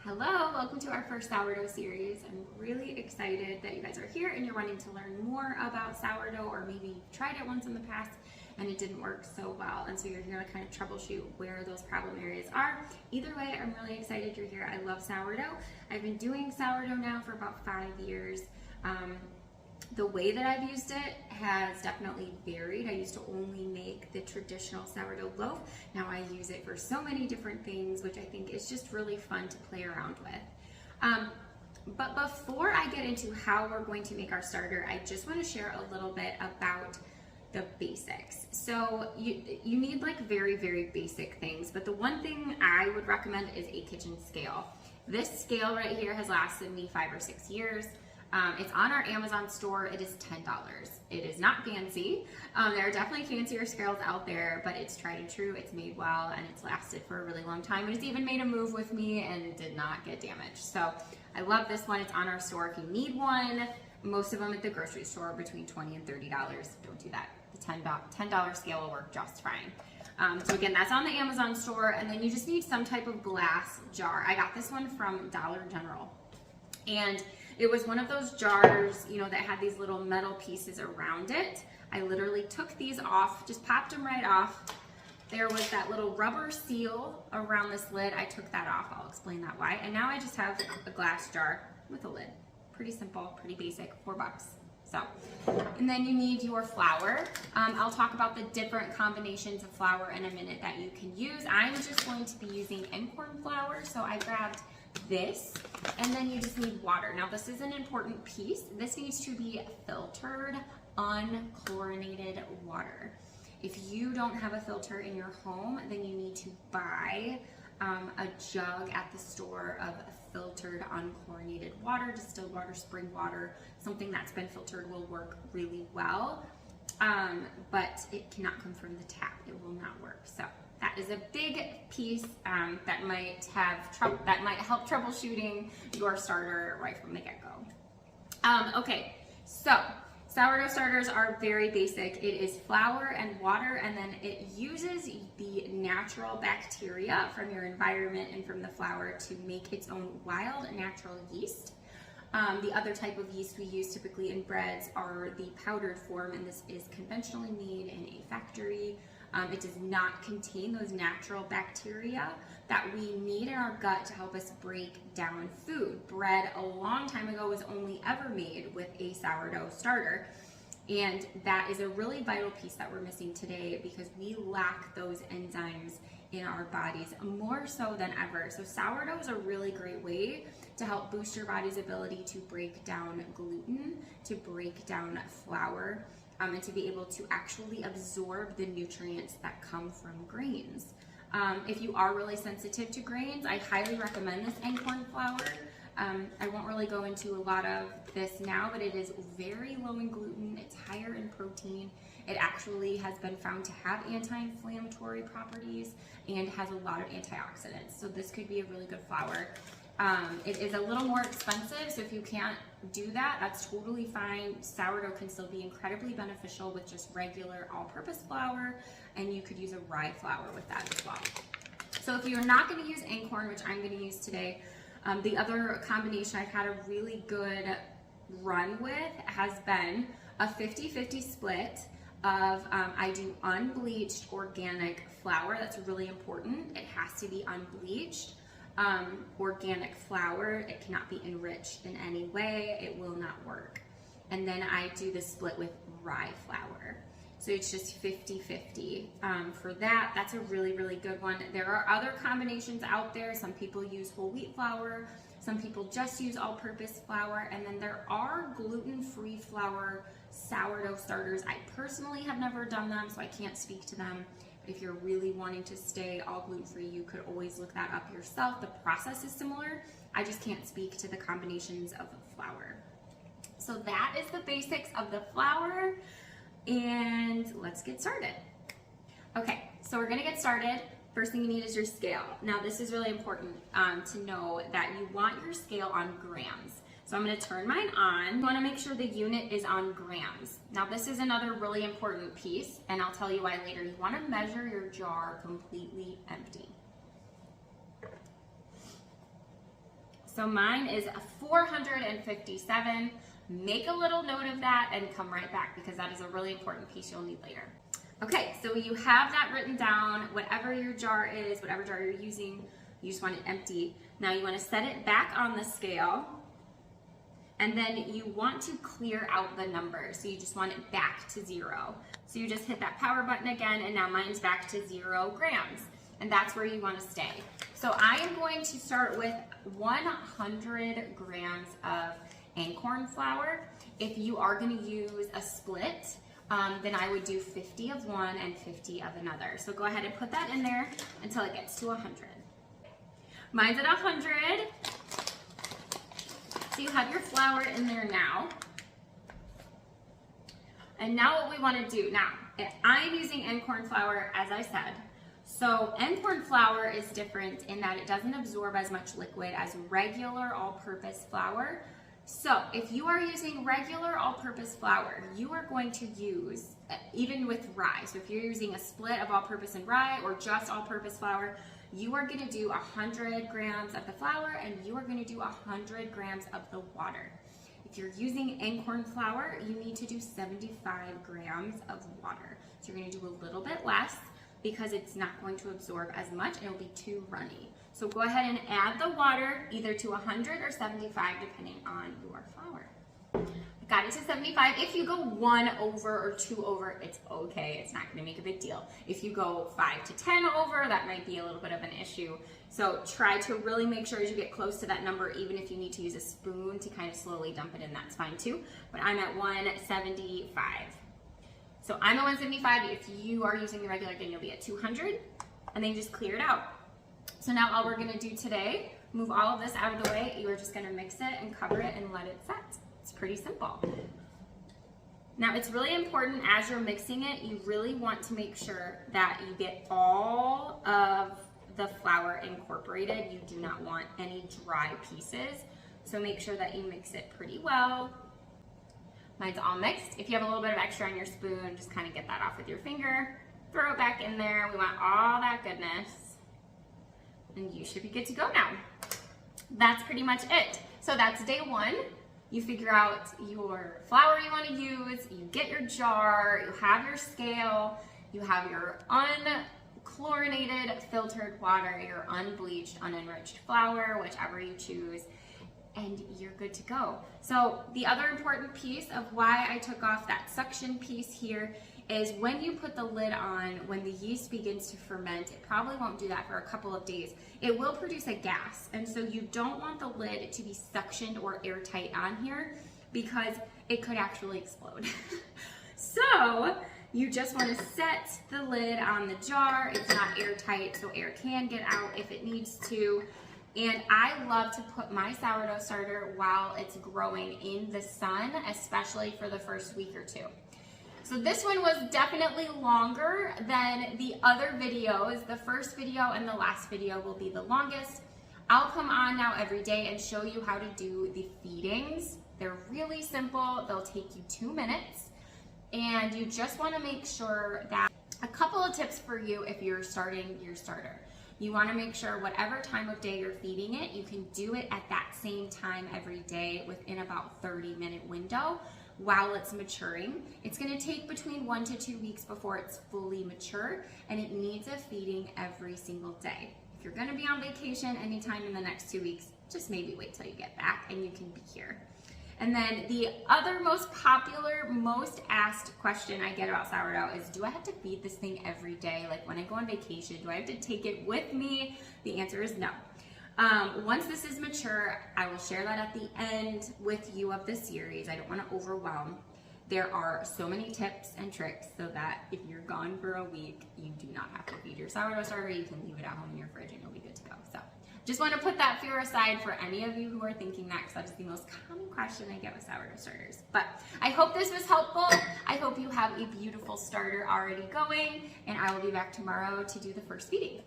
Hello, welcome to our first sourdough series. I'm really excited that you guys are here and you're wanting to learn more about sourdough, or maybe you've tried it once in the past and it didn't work so well, and so you're here to kind of troubleshoot where those problem areas are. Either way, I'm really excited you're here. I love sourdough. I've been doing sourdough now for about 5 years. The way that I've used it has definitely varied. I used to only make the traditional sourdough loaf. Now I use it for so many different things, which I think is just really fun to play around with. But before I get into how we're going to make our starter, I just want to share a little bit about the basics. So you need like very, very basic things, but the one thing I would recommend is a kitchen scale. This scale right here has lasted me 5 or 6 years. It's on our Amazon store. It is $10. It is not fancy. There are definitely fancier scales out there, but it's tried and true. It's made well and it's lasted for a really long time. And it's even made a move with me and did not get damaged. So I love this one. It's on our store if you need one. Most of them at the grocery store between $20 and $30. Don't do that. The $10 scale will work just fine. So again, that's on the Amazon store. And then you just need some type of glass jar. I got this one from Dollar General. And it was one of those jars, that had these little metal pieces around it. I literally took these off, just popped them right off. There was that little rubber seal around this lid. I took that off. I'll explain that why. And now I just have a glass jar with a lid. Pretty simple, pretty basic, $4. So, and then you need your flour. I'll talk about the different combinations of flour in a minute that you can use. I'm just going to be using Einkorn flour, so I grabbed this, and then you just need water. Now this is an important piece. This needs to be filtered, unchlorinated water. If you don't have a filter in your home, then you need to buy a jug at the store of filtered, unchlorinated water, distilled water, spring water. Something that's been filtered will work really well, but it cannot come from the tap. It will not work. So that is a big piece that might help troubleshooting your starter right from the get-go. Okay, so sourdough starters are very basic. It is flour and water, and then it uses the natural bacteria from your environment and from the flour to make its own wild natural yeast. The other type of yeast we use typically in breads are the powdered form, and this is conventionally made in a factory. It does not contain those natural bacteria that we need in our gut to help us break down food. Bread a long time ago was only ever made with a sourdough starter, and that is a really vital piece that we're missing today because we lack those enzymes in our bodies more so than ever. So sourdough is a really great way to help boost your body's ability to break down gluten, to break down flour, and to be able to actually absorb the nutrients that come from grains. If you are really sensitive to grains, I highly recommend this Einkorn flour. I won't really go into a lot of this now, but it is very low in gluten, it's higher in protein. It actually has been found to have anti-inflammatory properties and has a lot of antioxidants. So this could be a really good flour. It is a little more expensive, so if you can't do that, that's totally fine. Sourdough can still be incredibly beneficial with just regular all-purpose flour, and you could use a rye flour with that as well. So if you're not going to use Einkorn, which I'm going to use today, the other combination I've had a really good run with has been a 50-50 split of, I do unbleached organic flour. That's really important. It has to be unbleached. Organic flour, it cannot be enriched in any way, it will not work. And then I do the split with rye flour. So it's just 50-50 for that. That's a really, really good one. There are other combinations out there. Some people use whole wheat flour, some people just use all-purpose flour, and then there are gluten-free flour sourdough starters. I personally have never done them, so I can't speak to them. If you're really wanting to stay all gluten-free, you could always look that up yourself. The process is similar. I just can't speak to the combinations of flour. So that is the basics of the flour, and let's get started. Okay, so we're gonna get started. First thing you need is your scale. Now this is really important to know that you want your scale on grams. So I'm going to turn mine on. You want to make sure the unit is on grams. Now this is another really important piece, and I'll tell you why later. You want to measure your jar completely empty. So mine is 457. Make a little note of that and come right back because that is a really important piece you'll need later. Okay, so you have that written down, whatever your jar is, whatever jar you're using, you just want it empty. Now you want to set it back on the scale, and then you want to clear out the number. So you just want it back to 0. So you just hit that power button again, and now mine's back to 0 grams. And that's where you want to stay. So I am going to start with 100 grams of Einkorn flour. If you are going to use a split, then I would do 50 of one and 50 of another. So go ahead and put that in there until it gets to 100. Mine's at 100. So you have your flour in there now. And now what we want to do, now I'm using Einkorn flour as I said. So Einkorn flour is different in that it doesn't absorb as much liquid as regular all-purpose flour. So if you are using regular all-purpose flour, you are going to use, even with rye, so if you're using a split of all-purpose and rye or just all-purpose flour, you are going to do 100 grams of the flour and you are going to do 100 grams of the water. If you're using Einkorn flour, you need to do 75 grams of water. So you're going to do a little bit less because it's not going to absorb as much and it'll be too runny. So go ahead and add the water either to 100 or 75 depending on your flour. I got it to 75. If you go 1 over or 2 over, it's okay. It's not going to make a big deal. If you go 5 to 10 over, that might be a little bit of an issue. So try to really make sure as you get close to that number, even if you need to use a spoon to kind of slowly dump it in, that's fine too. But I'm at 175. So I'm at 175. If you are using the regular, again, you'll be at 200, and then you just clear it out. So now all we're gonna do today, move all of this out of the way. You are just gonna mix it and cover it and let it set. It's pretty simple. Now it's really important as you're mixing it, you really want to make sure that you get all of the flour incorporated. You do not want any dry pieces. So make sure that you mix it pretty well. Mine's all mixed. If you have a little bit of extra on your spoon, just kind of get that off with your finger. Throw it back in there. We want all that goodness. And you should be good to go now. That's pretty much it. So that's day 1. You figure out your flour you want to use, you get your jar, you have your scale, you have your unchlorinated filtered water, your unbleached, unenriched flour, whichever you choose, and you're good to go. So the other important piece of why I took off that suction piece here is when you put the lid on, when the yeast begins to ferment, it probably won't do that for a couple of days. It will produce a gas, and so you don't want the lid to be suctioned or airtight on here because it could actually explode. So you just want to set the lid on the jar. It's not airtight, so air can get out if it needs to. And I love to put my sourdough starter while it's growing in the sun, especially for the first week or 2. So this one was definitely longer than the other videos. The first video and the last video will be the longest. I'll come on now every day and show you how to do the feedings. They're really simple. They'll take you 2 minutes. And you just want to make sure that, a couple of tips for you if you're starting your starter. You want to make sure whatever time of day you're feeding it, you can do it at that same time every day within about 30-minute window while it's maturing. It's going to take between 1 to 2 weeks before it's fully mature, and it needs a feeding every single day. If you're going to be on vacation anytime in the next 2 weeks, just maybe wait till you get back and you can be here. And then the other most popular, most asked question I get about sourdough is, do I have to feed this thing every day? Like when I go on vacation, do I have to take it with me? The answer is no. Once this is mature, I will share that at the end with you of the series. I don't want to overwhelm. There are so many tips and tricks so that if you're gone for a week, you do not have to feed your sourdough starter. You can leave it at home in your fridge and you'll be good to go. So just want to put that fear aside for any of you who are thinking that, because that's the most common question I get with sourdough starters. But I hope this was helpful. I hope you have a beautiful starter already going, and I will be back tomorrow to do the first feeding.